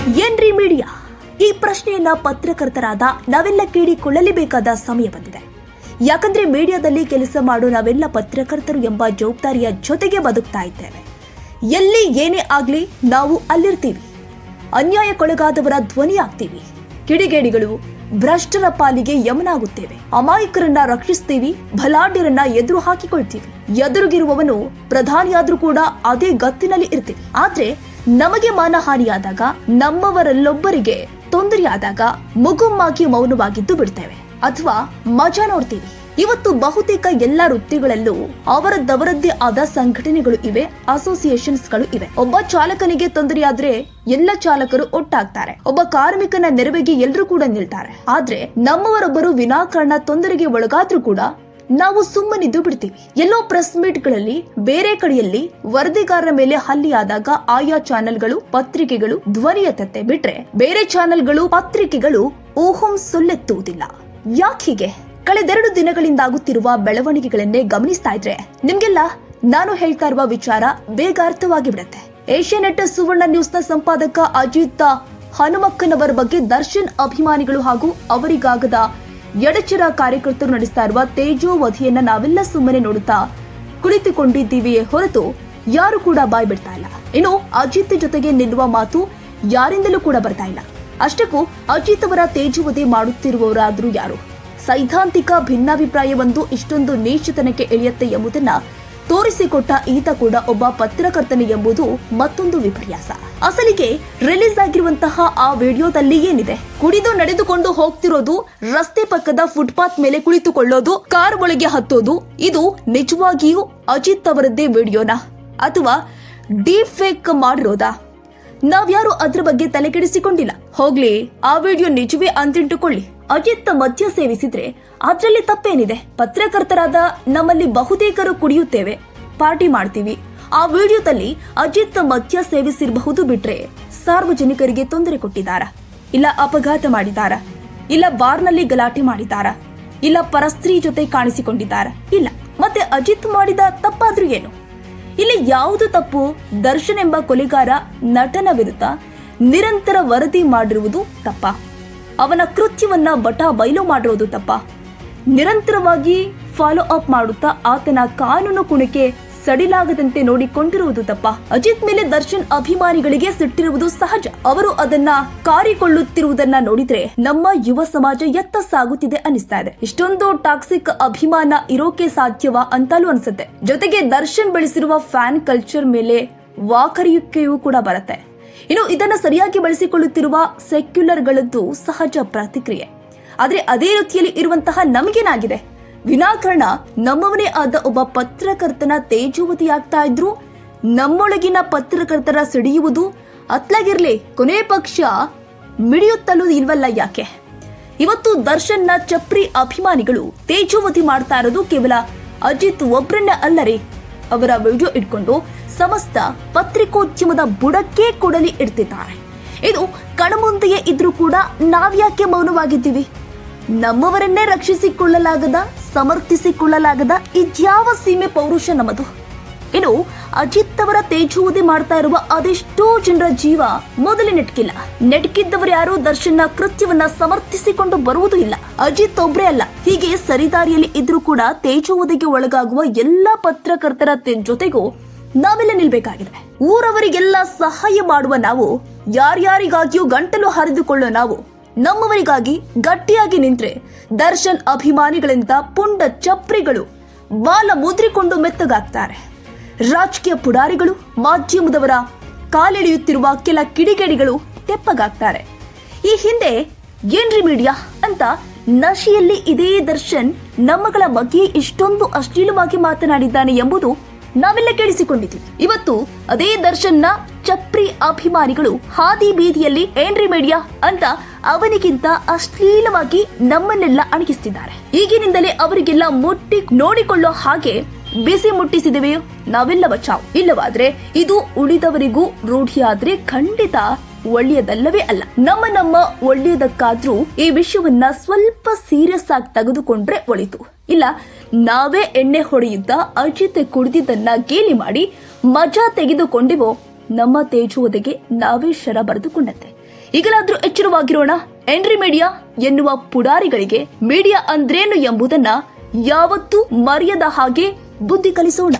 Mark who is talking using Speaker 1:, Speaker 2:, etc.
Speaker 1: ಏನ್ರಿ ಮೀಡಿಯಾ? ಈ ಪ್ರಶ್ನೆಯನ್ನ ಪತ್ರಕರ್ತರಾದ ನಾವೆಲ್ಲ ಕೇಳಿಕೊಳ್ಳಲೇಬೇಕಾದ ಸಮಯ ಬಂದಿದೆ. ಯಾಕಂದ್ರೆ ಮೀಡಿಯಾದಲ್ಲಿ ಕೆಲಸ ಮಾಡೋ ನಾವೆಲ್ಲ ಪತ್ರಕರ್ತರು ಎಂಬ ಜವಾಬ್ದಾರಿಯ ಜೊತೆಗೆ ಬದುಕ್ತಾ ಇದ್ದೇವೆ. ಎಲ್ಲಿ ಏನೇ ಆಗ್ಲಿ ನಾವು ಅಲ್ಲಿರ್ತೀವಿ. ಅನ್ಯಾಯಕ್ಕೊಳಗಾದವರ ಧ್ವನಿ ಆಗ್ತೀವಿ. ಕಿಡಿಗೇಡಿಗಳು ಭ್ರಷ್ಟರ ಪಾಲಿಗೆ ಯಮನಾಗುತ್ತೇವೆ. ಅಮಾಯಕರನ್ನ ರಕ್ಷಿಸ್ತೀವಿ. ಬಲಾಢ್ಯರನ್ನ ಎದುರು ಹಾಕಿಕೊಳ್ತೀವಿ. ಎದುರುಗಿರುವವನು ಪ್ರಧಾನಿಯಾದ್ರೂ ಕೂಡ ಅದೇ ಗತ್ತಿನಲ್ಲಿ ಇರ್ತೀವಿ. ಆದ್ರೆ ನಮಗೆ ಮಾನಹಾನಿಯಾದಾಗ, ನಮ್ಮವರಲ್ಲೊಬ್ಬರಿಗೆ ತೊಂದರೆಯಾದಾಗ ಮುಗುಮ್ಮಾಗಿ ಮೌನವಾಗಿದ್ದು ಬಿಡ್ತೇವೆ ಅಥವಾ ಮಜಾ ನೋಡ್ತೀವಿ. ಇವತ್ತು ಬಹುತೇಕ ಎಲ್ಲಾ ವೃತ್ತಿಗಳಲ್ಲೂ ಅವರದ್ದವರದ್ದೇ ಆದ ಸಂಘಟನೆಗಳು ಇವೆ, ಅಸೋಸಿಯೇಷನ್ಸ್ಗಳು ಇವೆ. ಒಬ್ಬ ಚಾಲಕನಿಗೆ ತೊಂದರೆಯಾದ್ರೆ ಎಲ್ಲ ಚಾಲಕರು ಒಟ್ಟಾಗ್ತಾರೆ. ಒಬ್ಬ ಕಾರ್ಮಿಕನ ನೆರವಿಗೆ ಎಲ್ಲರೂ ಕೂಡ ನಿಲ್ತಾರೆ. ಆದ್ರೆ ನಮ್ಮವರೊಬ್ಬರು ವಿನಾಕಾರಣ ತೊಂದರೆಗೆ ಒಳಗಾದ್ರೂ ಕೂಡ ನಾವು ಸುಮ್ಮನಿದ್ದು ಬಿಡ್ತೀವಿ. ಎಲ್ಲೋ ಪ್ರೆಸ್ ಮೀಟ್ಗಳಲ್ಲಿ, ಬೇರೆ ಕಡೆಯಲ್ಲಿ ವರದಿಗಾರರ ಮೇಲೆ ಹಲ್ಲೆಯಾದಾಗ ಆಯಾ ಚಾನೆಲ್ಗಳು, ಪತ್ರಿಕೆಗಳು ಧ್ವನಿ ಎತ್ತತ್ತೆ ಬಿಟ್ರೆ ಬೇರೆ ಚಾನೆಲ್ಗಳು, ಪತ್ರಿಕೆಗಳು ಊಹಂ ಸುಳ್ಳೆತ್ತುವುದಿಲ್ಲ. ಯಾಕೀಗೆ? ಕಳೆದೆರಡು ದಿನಗಳಿಂದಾಗುತ್ತಿರುವ ಬೆಳವಣಿಗೆಗಳನ್ನೇ ಗಮನಿಸ್ತಾ ಇದ್ರೆ ನಿಮ್ಗೆಲ್ಲ ನಾನು ಹೇಳ್ತಾ ಇರುವ ವಿಚಾರ ಬೇಗ ಅರ್ಥವಾಗಿ ಬಿಡುತ್ತೆ. ಏಷ್ಯಾನೆಟ್ ಸುವರ್ಣ ನ್ಯೂಸ್ನ ಸಂಪಾದಕ ಅಜಿತ್ ಹನುಮಕ್ಕನವರ ಬಗ್ಗೆ ದರ್ಶನ್ ಅಭಿಮಾನಿಗಳು ಹಾಗೂ ಅವರಿಗಾಗದ ಎಡಚರ ಕಾರ್ಯಕರ್ತರು ನಡೆಸ್ತಾ ಇರುವ ತೇಜೋವಧಿಯನ್ನ ನಾವೆಲ್ಲ ಸುಮ್ಮನೆ ನೋಡುತ್ತಾ ಕುಳಿತುಕೊಂಡಿದ್ದೀವಿಯೇ ಹೊರತು ಯಾರು ಕೂಡ ಬಾಯ್ ಬಿಡ್ತಾ ಇಲ್ಲ. ಇನ್ನು ಅಜಿತ್ ಜೊತೆಗೆ ನಿಲ್ಲುವ ಮಾತು ಯಾರಿಂದಲೂ ಕೂಡ ಬರ್ತಾ ಇಲ್ಲ. ಅಷ್ಟಕ್ಕೂ ಅಜಿತ್ ಅವರ ತೇಜೋವಧಿ ಮಾಡುತ್ತಿರುವವರಾದ್ರೂ ಯಾರು? ಸೈದ್ಧಾಂತಿಕ ಭಿನ್ನಾಭಿಪ್ರಾಯವೊಂದು ಇಷ್ಟೊಂದು ನೀಚತನಕ್ಕೆ ಇಳಿಯುತ್ತೆ ಎಂಬುದನ್ನ ತೋರಿಸಿಕೊಟ್ಟ ಈತ ಕೂಡ ಒಬ್ಬ ಪತ್ರಕರ್ತನೆ ಎಂಬುದು ಮತ್ತೊಂದು ವಿಪರ್ಯಾಸ. ಅಸಲಿಗೆ ರಿಲೀಸ್ ಆಗಿರುವಂತಹ ಆ ವಿಡಿಯೋದಲ್ಲಿ ಏನಿದೆ? ಕುಡಿದು ನಡೆದುಕೊಂಡು ಹೋಗ್ತಿರೋದು, ರಸ್ತೆ ಪಕ್ಕದ ಫುಟ್ಪಾತ್ ಮೇಲೆ ಕುಳಿತುಕೊಳ್ಳೋದು, ಕಾರ್ ಒಳಗೆ ಹತ್ತೋದು, ಇದು ನಿಜವಾಗಿಯೂ ಅಜಿತ್ ಅವರದ್ದೇ ವಿಡಿಯೋನಾ ಅಥವಾ ಡೀಪ್ ಫೇಕ್ ಮಾಡಿರೋದಾ? ನಾವ್ಯಾರು ಅದ್ರ ಬಗ್ಗೆ ತಲೆಕೆಡಿಸಿಕೊಂಡಿಲ್ಲ. ಹೋಗ್ಲಿ, ಆ ವಿಡಿಯೋ ನಿಜವೇ ಅಂತಿಟ್ಟುಕೊಳ್ಳಿ. ಅಜಿತ್ ಮದ್ಯ ಸೇವಿಸಿದ್ರೆ ಅದ್ರಲ್ಲಿ ತಪ್ಪೇನಿದೆ? ಪತ್ರಕರ್ತರಾದ ನಮ್ಮಲ್ಲಿ ಬಹುತೇಕರು ಕುಡಿಯುತ್ತೇವೆ, ಪಾರ್ಟಿ ಮಾಡ್ತೀವಿ. ಆ ವಿಡಿಯೋದಲ್ಲಿ ಅಜಿತ್ ಮದ್ಯ ಸೇವಿಸಿರಬಹುದು ಬಿಟ್ರೆ ಸಾರ್ವಜನಿಕರಿಗೆ ತೊಂದರೆ ಕೊಟ್ಟಿದ್ದಾರಾ? ಇಲ್ಲ ಅಪಘಾತ ಮಾಡಿದಾರಾ? ಇಲ್ಲ ಬಾರ್ನಲ್ಲಿ ಗಲಾಟೆ ಮಾಡಿದಾರಾ? ಇಲ್ಲ ಪರಸ್ತ್ರೀ ಜೊತೆ ಕಾಣಿಸಿಕೊಂಡಿದ್ದಾರಾ? ಇಲ್ಲ. ಮತ್ತೆ ಅಜಿತ್ ಮಾಡಿದ ತಪ್ಪಾದ್ರೂ ಏನು? ಇಲ್ಲಿ ಯಾವುದು ತಪ್ಪು? ದರ್ಶನ್ ಎಂಬ ಕೊಲೆಗಾರ ನಟನ ವಿರುದ್ಧ ನಿರಂತರ ವರದಿ ಮಾಡಿರುವುದು ತಪ್ಪ? ಅವನ ಕೃತ್ಯವನ್ನ ಬಟಾ ಬಯಲು ಮಾಡಿರೋದು ತಪ್ಪ? ನಿರಂತರವಾಗಿ ಫಾಲೋ ಅಪ್ ಮಾಡುತ್ತಾ ಆತನ ಕಾನೂನು ಕುಣಿಕೆ ಸಡಿಲಾಗದಂತೆ ನೋಡಿಕೊಂಡಿರುವುದು ತಪ್ಪ? ಅಜಿತ್ ಮೇಲೆ ದರ್ಶನ್ ಅಭಿಮಾನಿಗಳಿಗೆ ಸಿಟ್ಟಿರುವುದು ಸಹಜ. ಅವರು ಅದನ್ನ ಕಾರಿಕೊಳ್ಳುತ್ತಿರುವುದನ್ನ ನೋಡಿದ್ರೆ ನಮ್ಮ ಯುವ ಸಮಾಜ ಎತ್ತ ಸಾಗುತ್ತಿದೆ ಅನಿಸ್ತಾ ಇದೆ. ಇಷ್ಟೊಂದು ಟಾಕ್ಸಿಕ್ ಅಭಿಮಾನ ಇರೋಕೆ ಸಾಧ್ಯವಾ ಅಂತಲೂ ಅನ್ಸುತ್ತೆ. ಜೊತೆಗೆ ದರ್ಶನ್ ಬೆಳೆಸಿರುವ ಫ್ಯಾನ್ ಕಲ್ಚರ್ ಮೇಲೆ ವಾಕರಿಯುವಿಕೆಯೂ ಕೂಡ ಬರುತ್ತೆ. ಇನ್ನು ಇದನ್ನ ಸರಿಯಾಗಿ ಬಳಸಿಕೊಳ್ಳುತ್ತಿರುವ ಸೆಕ್ಯುಲರ್ಗಳದ್ದು ಸಹಜ ಪ್ರತಿಕ್ರಿಯೆ. ಆದ್ರೆ ಅದೇ ರೀತಿಯಲ್ಲಿ ಇರುವಂತಹ ನಮಗೇನಾಗಿದೆ? ವಿನಾಕಾರಣ ನಮ್ಮವನೇ ಆದ ಒಬ್ಬ ಪತ್ರಕರ್ತನ ತೇಜೋವಧಿಯಾಗ್ತಾ ಇದ್ರು ನಮ್ಮೊಳಗಿನ ಪತ್ರಕರ್ತರ ಸಿಡಿಯುವುದು ಅತ್ಲಾಗಿರ್ಲಿ, ಕೊನೆ ಪಕ್ಷ ಮಿಡಿಯುತ್ತಲೂ ಇಲ್ವಲ್ಲ ಯಾಕೆ? ಇವತ್ತು ದರ್ಶನ್ನ ಚಪ್ರಿ ಅಭಿಮಾನಿಗಳು ತೇಜೋವಧಿ ಮಾಡ್ತಾ ಇರೋದು ಕೇವಲ ಅಜಿತ್ ಒಬ್ರನ್ನ ಅಲ್ಲರಿ. ಅವರ ವಿಡಿಯೋ ಇಟ್ಕೊಂಡು ಸಮಸ್ತ ಪತ್ರಿಕೋದ್ಯಮದ ಬುಡಕ್ಕೆ ಕೊಡಲಿ ಇಡ್ತಿದ್ದಾರೆ. ಇದು ಕಣ್ಮುಂದೆಯೇ ಇದ್ರೂ ಕೂಡ ನಾವ್ಯಾಕೆ ಮೌನವಾಗಿದ್ದೀವಿ? ನಮ್ಮವರನ್ನೇ ರಕ್ಷಿಸಿಕೊಳ್ಳಲಾಗದ, ಸಮರ್ಥಿಸಿಕೊಳ್ಳಲಾಗದ ಇದ್ಯಾವ ಸೀಮೆ ಪೌರುಷ ನಮ್ಮದು? ಇನ್ನು ಅಜಿತ್ ಅವರ ತೇಜೋವಧಿ ಮಾಡ್ತಾ ಇರುವ ಅದೆಷ್ಟೋ ಜನರ ಜೀವ ಮೊದಲೇ ನೆಟ್ಕಿಲ್ಲ. ನೆಟ್ಕಿದ್ದವರು ಯಾರು ದರ್ಶನ್ನ ಕೃತ್ಯವನ್ನ ಸಮರ್ಥಿಸಿಕೊಂಡು ಬರುವುದೂ ಇಲ್ಲ. ಅಜಿತ್ ಒಬ್ರೇ ಅಲ್ಲ, ಹೀಗೆ ಸರಿದಾರಿಯಲ್ಲಿ ಇದ್ರೂ ಕೂಡ ತೇಜೋವಧಿಗೆ ಒಳಗಾಗುವ ಎಲ್ಲಾ ಪತ್ರಕರ್ತರ ಜೊತೆಗೂ ನಾವೆಲ್ಲ ನಿಲ್ಬೇಕಾಗಿದೆ. ಊರವರಿಗೆಲ್ಲ ಸಹಾಯ ಮಾಡುವ ನಾವು, ಯಾರ್ಯಾರಿಗಾಗಿಯೂ ಗಂಟಲು ಹರಿದುಕೊಳ್ಳೋ ನಾವು, ನಮ್ಮವರಿಗಾಗಿ ಗಟ್ಟಿಯಾಗಿ ನಿಂತ್ರೆ ದರ್ಶನ್ ಅಭಿಮಾನಿಗಳಿಂದ ಪುಂಡ ಚಪ್ರಿಗಳು ಬಾಲ ಮುದ್ರಿಕೊಂಡು ಮೆತ್ತಗಾಗ್ತಾರೆ. ರಾಜಕೀಯ ಪುಡಾರಿಗಳು, ಮಾಧ್ಯಮದವರ ಕಾಲೆಳೆಯುತ್ತಿರುವ ಕೆಲ ಕಿಡಿಗೇಡಿಗಳು ತೆಪ್ಪಗಾಗ್ತಾರೆ. ಈ ಹಿಂದೆ ಏನ್ರಿ ಮೀಡಿಯಾ ಅಂತ ನಶೆಯಲ್ಲಿ ಇದೇ ದರ್ಶನ್ ನಮ್ಮಗಳ ಬಗ್ಗೆ ಇಷ್ಟೊಂದು ಅಶ್ಲೀಲವಾಗಿ ಮಾತನಾಡಿದ್ದಾನೆ ಎಂಬುದು ನಾವೆಲ್ಲ ಕೇಳಿಸಿಕೊಂಡಿದ್ದೀವಿ. ಇವತ್ತು ಅದೇ ದರ್ಶನ್ನ ಚಪ್ರಿ ಅಭಿಮಾನಿಗಳು ಹಾದಿ ಬೀದಿಯಲ್ಲಿ ಏನ್ರಿ ಮೀಡಿಯಾ ಅಂತ ಅವನಿಗಿಂತ ಅಶ್ಲೀಲವಾಗಿ ನಮ್ಮನ್ನೆಲ್ಲ ಅಣಗಿಸ್ತಿದ್ದಾರೆ. ಈಗಿನಿಂದಲೇ ಅವರಿಗೆಲ್ಲ ಮುಟ್ಟಿ ನೋಡಿಕೊಳ್ಳೋ ಹಾಗೆ ಬಿಸಿ ಮುಟ್ಟಿಸಿದೆವೆಯೋ ನಾವೆಲ್ಲ ಬಚಾವ್. ಇಲ್ಲವಾದ್ರೆ ಇದು ಉಳಿದವರಿಗೂ ರೂಢಿಯಾದ್ರೆ ಖಂಡಿತ ಒಳ್ಳೆಯದಲ್ಲವೇ ಅಲ್ಲ. ನಮ್ಮ ಒಳ್ಳೆಯದಕ್ಕಾದ್ರೂ ಈ ವಿಷಯವನ್ನ ಸ್ವಲ್ಪ ಸೀರಿಯಸ್ ಆಗಿ ತೆಗೆದುಕೊಂಡ್ರೆ ಒಳಿತು. ಇಲ್ಲ ನಾವೇ ಎಣ್ಣೆ ಹೊಡೆಯುತ್ತಾ ಅಜಿತ್ ಕುಡಿದಿದ್ದನ್ನ ಗೇಲಿ ಮಾಡಿ ಮಜಾ ತೆಗೆದುಕೊಂಡಿವೋ ನಮ್ಮ ತೇಜುವುದಕ್ಕೆ ನಾವೇ ಶರ ಬರೆದುಕೊಂಡಂತೆ. ಈಗಲಾದ್ರೂ ಎಚ್ಚರವಾಗಿರೋಣ. ಎನ್ರಿ ಮೀಡಿಯಾ ಎನ್ನುವ ಪುಡಾರಿಗಳಿಗೆ ಮೀಡಿಯಾ ಅಂದ್ರೇನು ಎಂಬುದನ್ನ ಯಾವತ್ತೂ ಮರೆಯದ ಹಾಗೆ ಬುದ್ಧಿ ಕಲಿಸೋಣ.